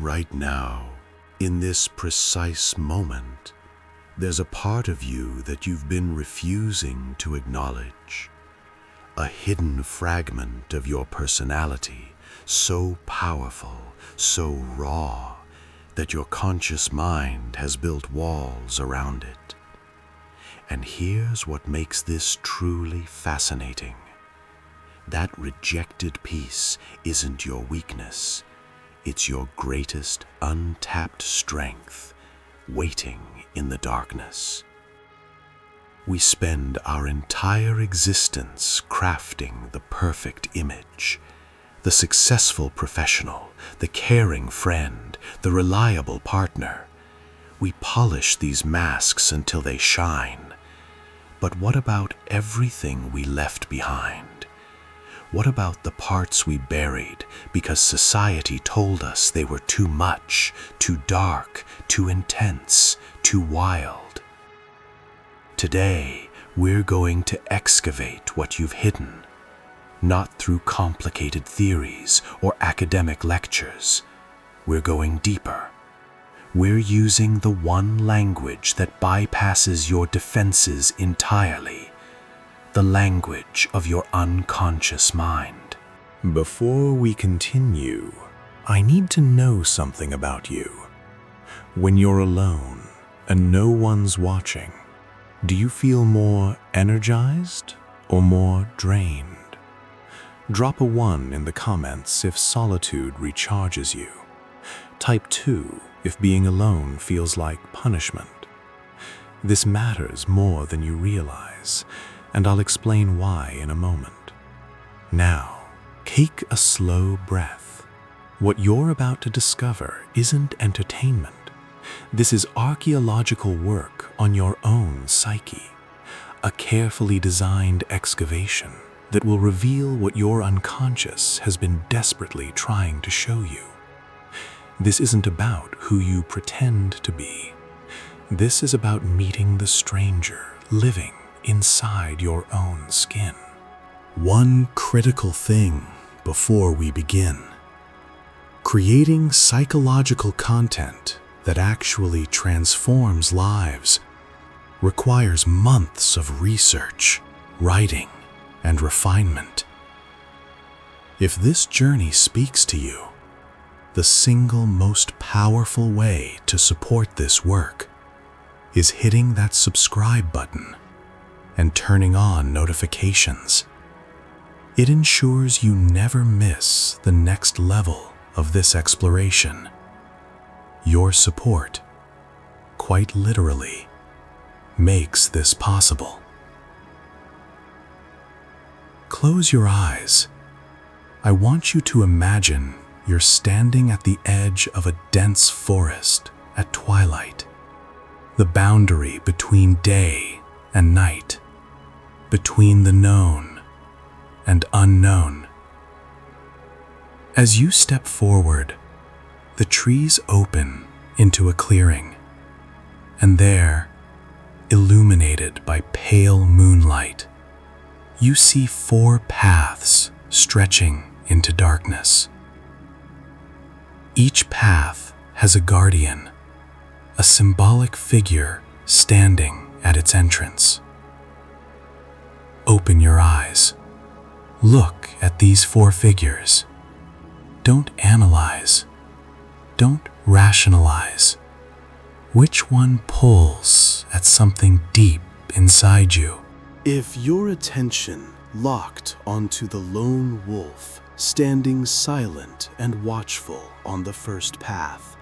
right now, in this precise moment, there's a part of you that you've been refusing to acknowledge. A hidden fragment of your personality, so powerful, so raw, that your conscious mind has built walls around it. And here's what makes this truly fascinating. That rejected piece isn't your weakness. It's your greatest untapped strength, waiting in the darkness. We spend our entire existence crafting the perfect image, the successful professional, the caring friend, the reliable partner. We polish these masks until they shine. But what about everything we left behind? What about the parts we buried because society told us they were too much, too dark, too intense, too wild? Today, we're going to excavate what you've hidden, not through complicated theories or academic lectures. We're going deeper. We're using the one language that bypasses your defenses entirely, the language of your unconscious mind. Before we continue, I need to know something about you. When you're alone and no one's watching, do you feel more energized or more drained? Drop a 1 in the comments if solitude recharges you. Type 2 if being alone feels like punishment. This matters more than you realize, and I'll explain why in a moment. Now, take a slow breath. What you're about to discover isn't entertainment. This is archaeological work on your own psyche, a carefully designed excavation that will reveal what your unconscious has been desperately trying to show you. This isn't about who you pretend to be. This is about meeting the stranger living inside your own skin. One critical thing before we begin. Creating psychological content that actually transforms lives requires months of research, writing, and refinement. If this journey speaks to you, the single most powerful way to support this work is hitting that subscribe button and turning on notifications. It ensures you never miss the next level of this exploration. Your support, quite literally, makes this possible. Close your eyes. I want you to imagine you're standing at the edge of a dense forest at twilight, the boundary between day and night, between the known and unknown. As you step forward, the trees open into a clearing, and there, illuminated by pale moonlight, you see 4 paths stretching into darkness. Each path has a guardian, a symbolic figure standing at its entrance. Open your eyes. Look at these 4 figures. Don't analyze. Don't rationalize. Which one pulls at something deep inside you? If your attention locked onto the lone wolf standing silent and watchful on the first path,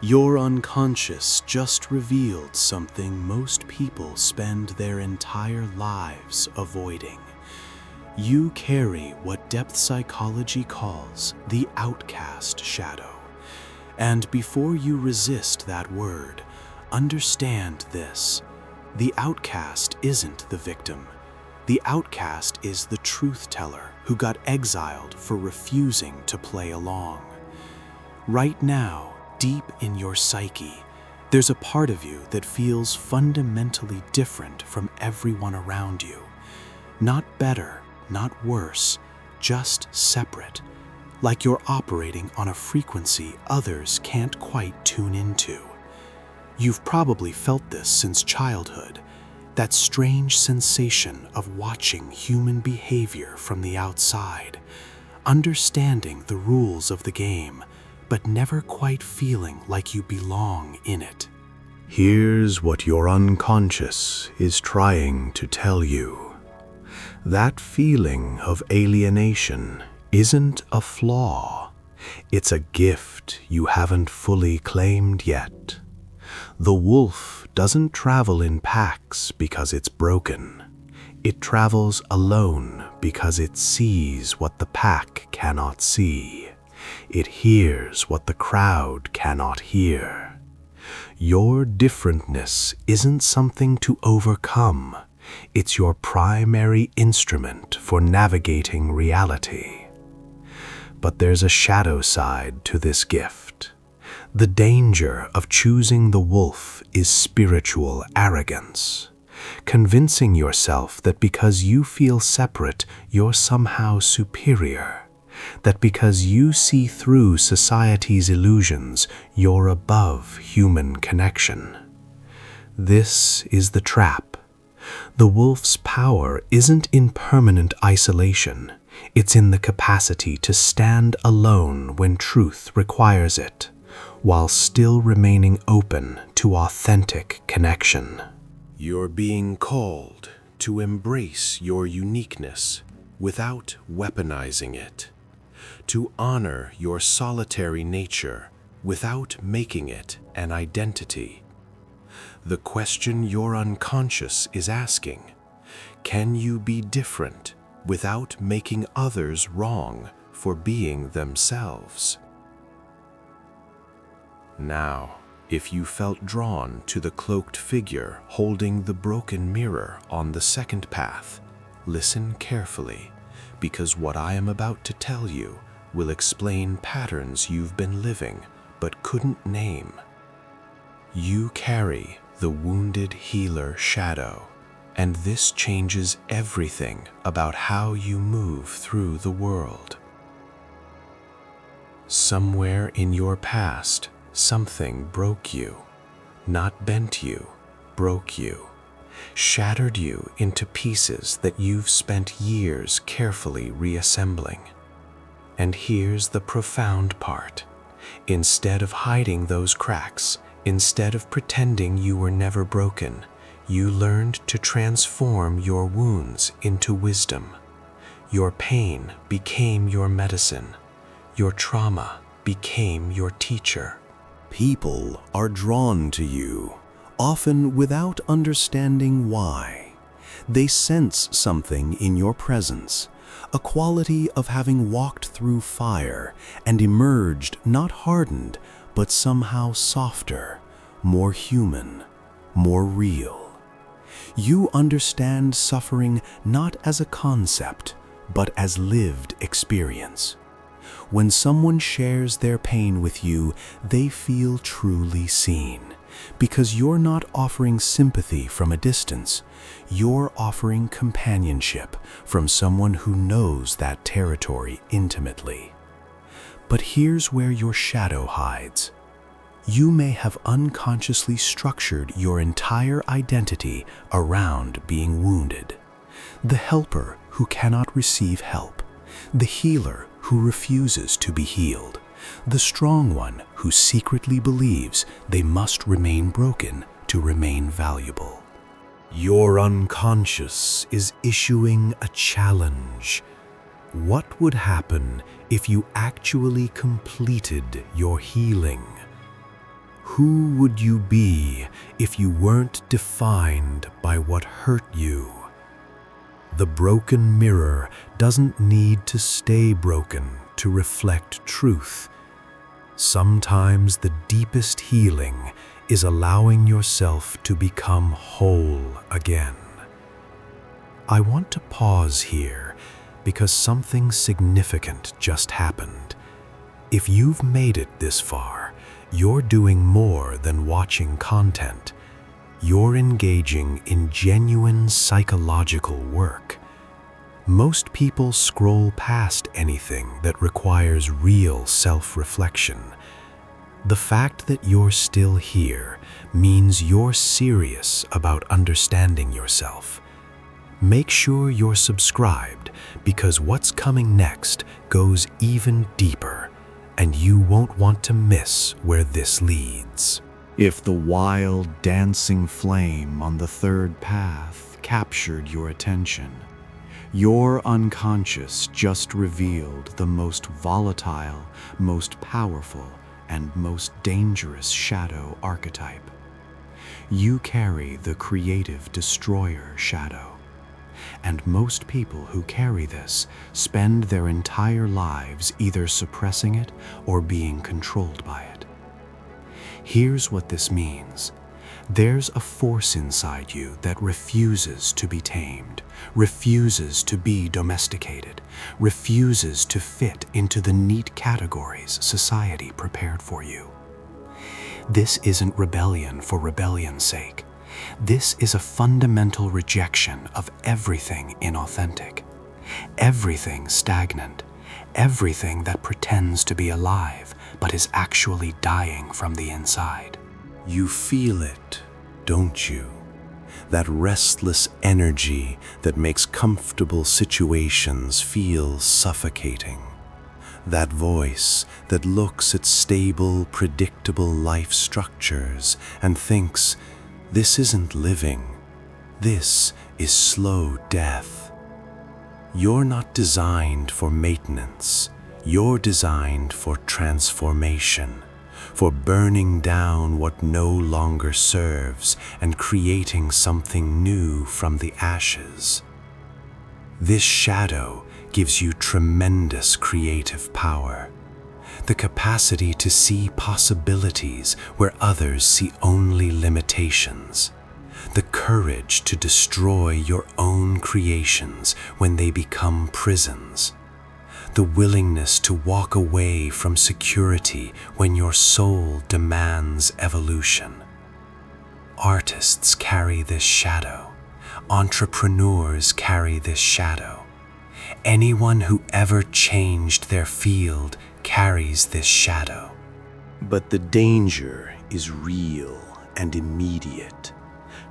your unconscious just revealed something most people spend their entire lives avoiding. You carry what depth psychology calls the outcast shadow. And before you resist that word, understand this. The outcast isn't the victim. The outcast is the truth teller who got exiled for refusing to play along. Right now, deep in your psyche, there's a part of you that feels fundamentally different from everyone around you. Not better, not worse, just separate. like you're operating on a frequency others can't quite tune into. You've probably felt this since childhood, that strange sensation of watching human behavior from the outside, understanding the rules of the game, but never quite feeling like you belong in it. Here's what your unconscious is trying to tell you. That feeling of alienation isn't a flaw. It's a gift you haven't fully claimed yet. The wolf doesn't travel in packs because it's broken. It travels alone because it sees what the pack cannot see. It hears what the crowd cannot hear. Your differentness isn't something to overcome. It's your primary instrument for navigating reality. But there's a shadow side to this gift. The danger of choosing the wolf is spiritual arrogance. Convincing yourself that because you feel separate, you're somehow superior. That because you see through society's illusions, you're above human connection. This is the trap. The wolf's power isn't in permanent isolation. It's in the capacity to stand alone when truth requires it, while still remaining open to authentic connection. You're being called to embrace your uniqueness without weaponizing it, to honor your solitary nature without making it an identity. The question your unconscious is asking, can you be different without making others wrong for being themselves? Now, if you felt drawn to the cloaked figure holding the broken mirror on the second path, listen carefully, because what I am about to tell you will explain patterns you've been living but couldn't name. You carry the wounded healer shadow, and this changes everything about how you move through the world. Somewhere in your past, something broke you, not bent you, broke you, shattered you into pieces that you've spent years carefully reassembling. And here's the profound part. Instead of hiding those cracks, instead of pretending you were never broken, you learned to transform your wounds into wisdom. Your pain became your medicine. Your trauma became your teacher. People are drawn to you, often without understanding why. They sense something in your presence, a quality of having walked through fire and emerged not hardened, but somehow softer, more human, more real. You understand suffering not as a concept, but as lived experience. When someone shares their pain with you, they feel truly seen, because you're not offering sympathy from a distance. You're offering companionship from someone who knows that territory intimately. But here's where your shadow hides. You may have unconsciously structured your entire identity around being wounded. The helper who cannot receive help, the healer who refuses to be healed, the strong one who secretly believes they must remain broken to remain valuable. Your unconscious is issuing a challenge. What would happen if you actually completed your healing? Who would you be if you weren't defined by what hurt you? The broken mirror doesn't need to stay broken to reflect truth. Sometimes the deepest healing is allowing yourself to become whole again. I want to pause here because something significant just happened. If you've made it this far, you're doing more than watching content. You're engaging in genuine psychological work. Most people scroll past anything that requires real self-reflection. The fact that you're still here means you're serious about understanding yourself. Make sure you're subscribed, because what's coming next goes even deeper, and you won't want to miss where this leads. If the wild, dancing flame on the third path captured your attention, your unconscious just revealed the most volatile, most powerful, and most dangerous shadow archetype. You carry the creative destroyer shadow, and most people who carry this spend their entire lives either suppressing it or being controlled by it. Here's what this means. There's a force inside you that refuses to be tamed, refuses to be domesticated, refuses to fit into the neat categories society prepared for you. This isn't rebellion for rebellion's sake. This is a fundamental rejection of everything inauthentic, everything stagnant, everything that pretends to be alive but is actually dying from the inside. You feel it, don't you? That restless energy that makes comfortable situations feel suffocating. That voice that looks at stable, predictable life structures and thinks, this isn't living, this is slow death. You're not designed for maintenance, you're designed for transformation, for burning down what no longer serves and creating something new from the ashes. This shadow gives you tremendous creative power, the capacity to see possibilities where others see only limitations, the courage to destroy your own creations when they become prisons, the willingness to walk away from security when your soul demands evolution. Artists carry this shadow. Entrepreneurs carry this shadow. Anyone who ever changed their field carries this shadow. But the danger is real and immediate.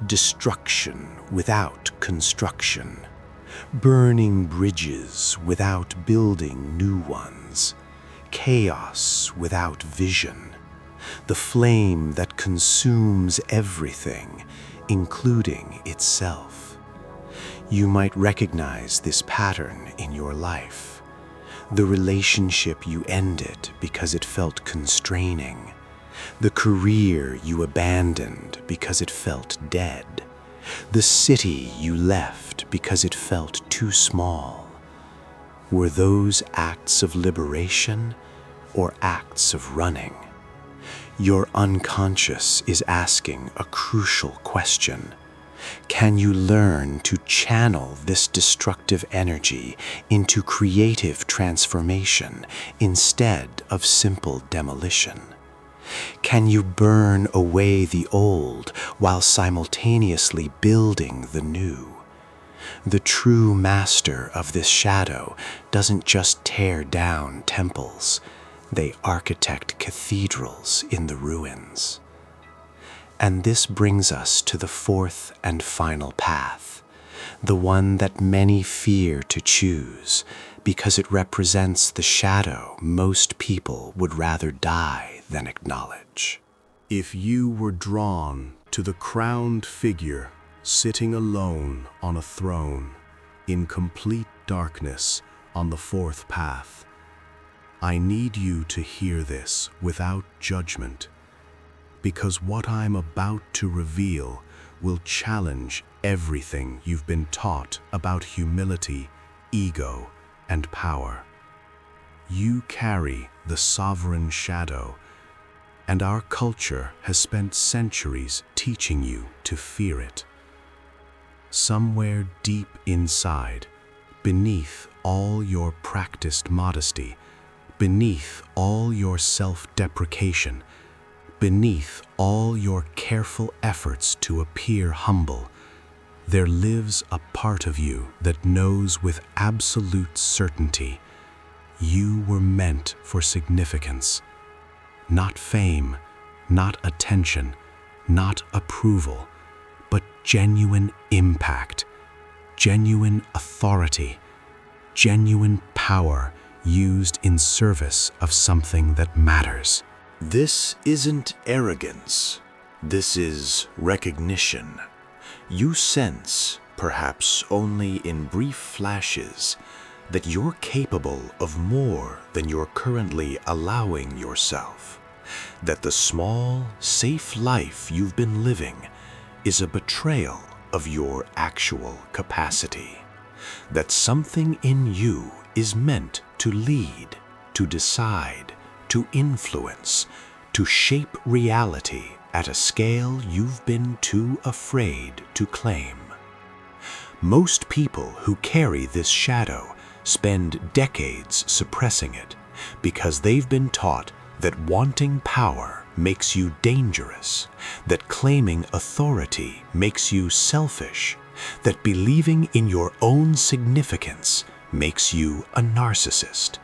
Destruction without construction. Burning bridges without building new ones. Chaos without vision. The flame that consumes everything, including itself. You might recognize this pattern in your life. The relationship you ended because it felt constraining. The career you abandoned because it felt dead. The city you left because it felt too small. Were those acts of liberation or acts of running? Your unconscious is asking a crucial question. Can you learn to channel this destructive energy into creative transformation instead of simple demolition? Can you burn away the old while simultaneously building the new? The true master of this shadow doesn't just tear down temples, they architect cathedrals in the ruins. And this brings us to the fourth and final path, the one that many fear to choose because it represents the shadow most people would rather die than acknowledge. If you were drawn to the crowned figure sitting alone on a throne in complete darkness on the fourth path, I need you to hear this without judgment, because what I'm about to reveal will challenge everything you've been taught about humility, ego, and power. You carry the sovereign shadow, and our culture has spent centuries teaching you to fear it. Somewhere deep inside, beneath all your practiced modesty, beneath all your self-deprecation, beneath all your careful efforts to appear humble, there lives a part of you that knows with absolute certainty you were meant for significance. Not fame, not attention, not approval, but genuine impact, genuine authority, genuine power used in service of something that matters. This isn't arrogance. This is recognition. You sense, perhaps only in brief flashes, that you're capable of more than you're currently allowing yourself. That the small, safe life you've been living is a betrayal of your actual capacity. That something in you is meant to lead, to decide, to influence, to shape reality at a scale you've been too afraid to claim. Most people who carry this shadow spend decades suppressing it because they've been taught that wanting power makes you dangerous, that claiming authority makes you selfish, that believing in your own significance makes you a narcissist.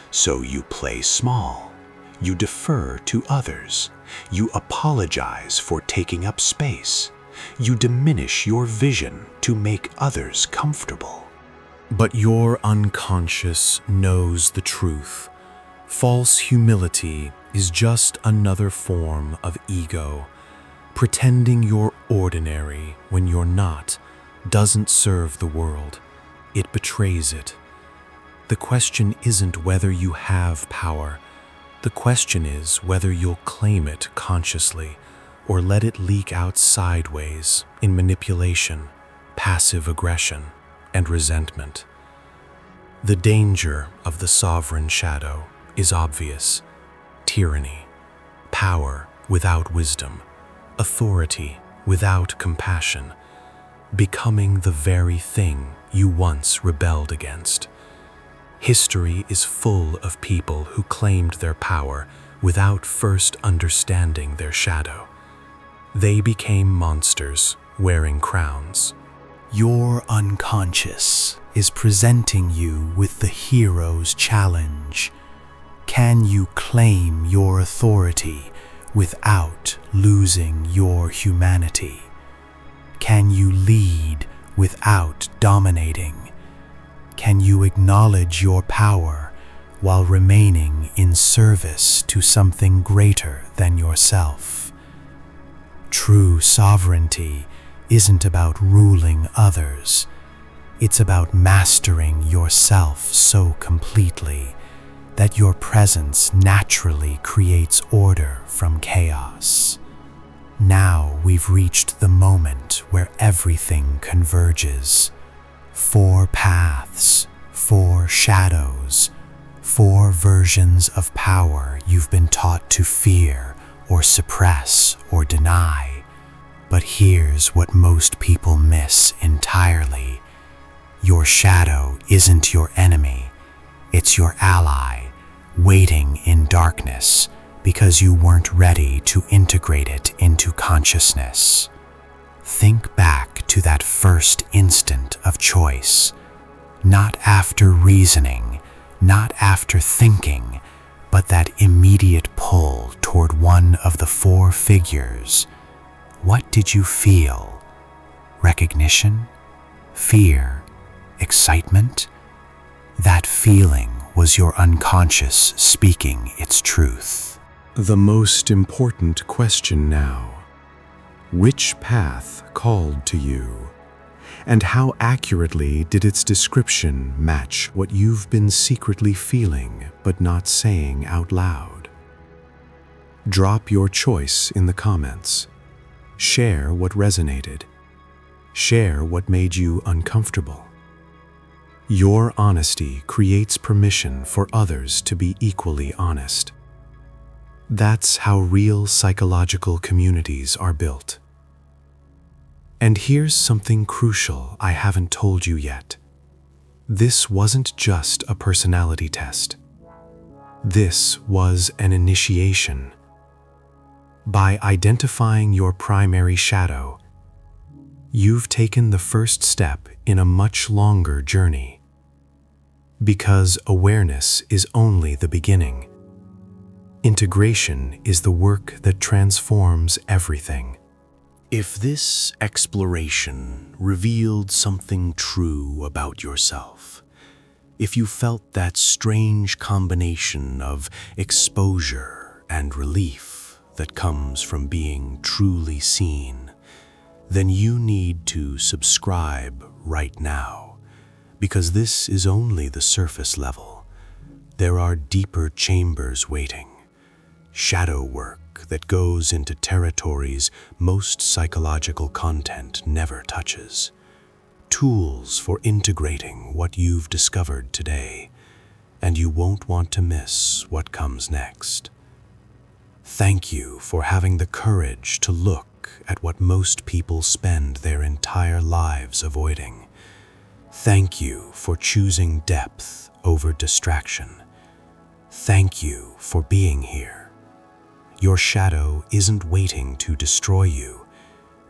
So you play small, you defer to others, you apologize for taking up space, you diminish your vision to make others comfortable. But your unconscious knows the truth. False humility is just another form of ego. Pretending you're ordinary when you're not doesn't serve the world. It betrays it. The question isn't whether you have power. The question is whether you'll claim it consciously or let it leak out sideways in manipulation, passive aggression, and resentment. The danger of the sovereign shadow is obvious. Tyranny, power without wisdom, authority without compassion, becoming the very thing you once rebelled against. History is full of people who claimed their power without first understanding their shadow. They became monsters wearing crowns. Your unconscious is presenting you with the hero's challenge. Can you claim your authority without losing your humanity? Can you lead without dominating? Can you acknowledge your power while remaining in service to something greater than yourself? True sovereignty isn't about ruling others. It's about mastering yourself so completely that your presence naturally creates order from chaos. Now we've reached the moment where everything converges. 4 paths, 4 shadows, 4 versions of power you've been taught to fear or suppress or deny. But here's what most people miss entirely. Your shadow isn't your enemy. It's your ally, waiting in darkness because you weren't ready to integrate it into consciousness. Think back to that first instant of choice, not after reasoning, not after thinking, but that immediate pull toward one of the 4 figures. What did you feel? Recognition? Fear? Excitement? That feeling was your unconscious speaking its truth. The most important question now: which path called to you? And how accurately did its description match what you've been secretly feeling but not saying out loud? Drop your choice in the comments. Share what resonated. Share what made you uncomfortable. Your honesty creates permission for others to be equally honest. That's how real psychological communities are built. And here's something crucial I haven't told you yet. This wasn't just a personality test. This was an initiation. By identifying your primary shadow, You've taken the first step in a much longer journey. Because awareness is only the beginning. Integration is the work that transforms everything. If this exploration revealed something true about yourself, if you felt that strange combination of exposure and relief that comes from being truly seen, then you need to subscribe right now, because this is only the surface level. There are deeper chambers waiting, shadow work that goes into territories most psychological content never touches, tools for integrating what you've discovered today, and you won't want to miss what comes next. Thank you for having the courage to look at what most people spend their entire lives avoiding. Thank you for choosing depth over distraction. Thank you for being here. Your shadow isn't waiting to destroy you,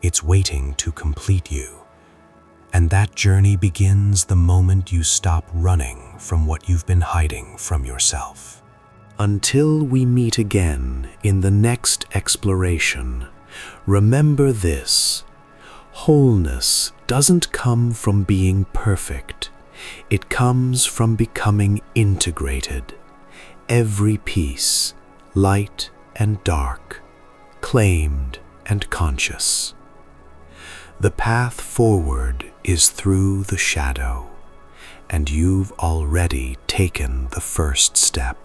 it's waiting to complete you. And that journey begins the moment you stop running from what you've been hiding from yourself. Until we meet again in the next exploration, remember this: wholeness doesn't come from being perfect. It comes from becoming integrated. Every piece, light and dark, claimed and conscious. The path forward is through the shadow, and you've already taken the first step.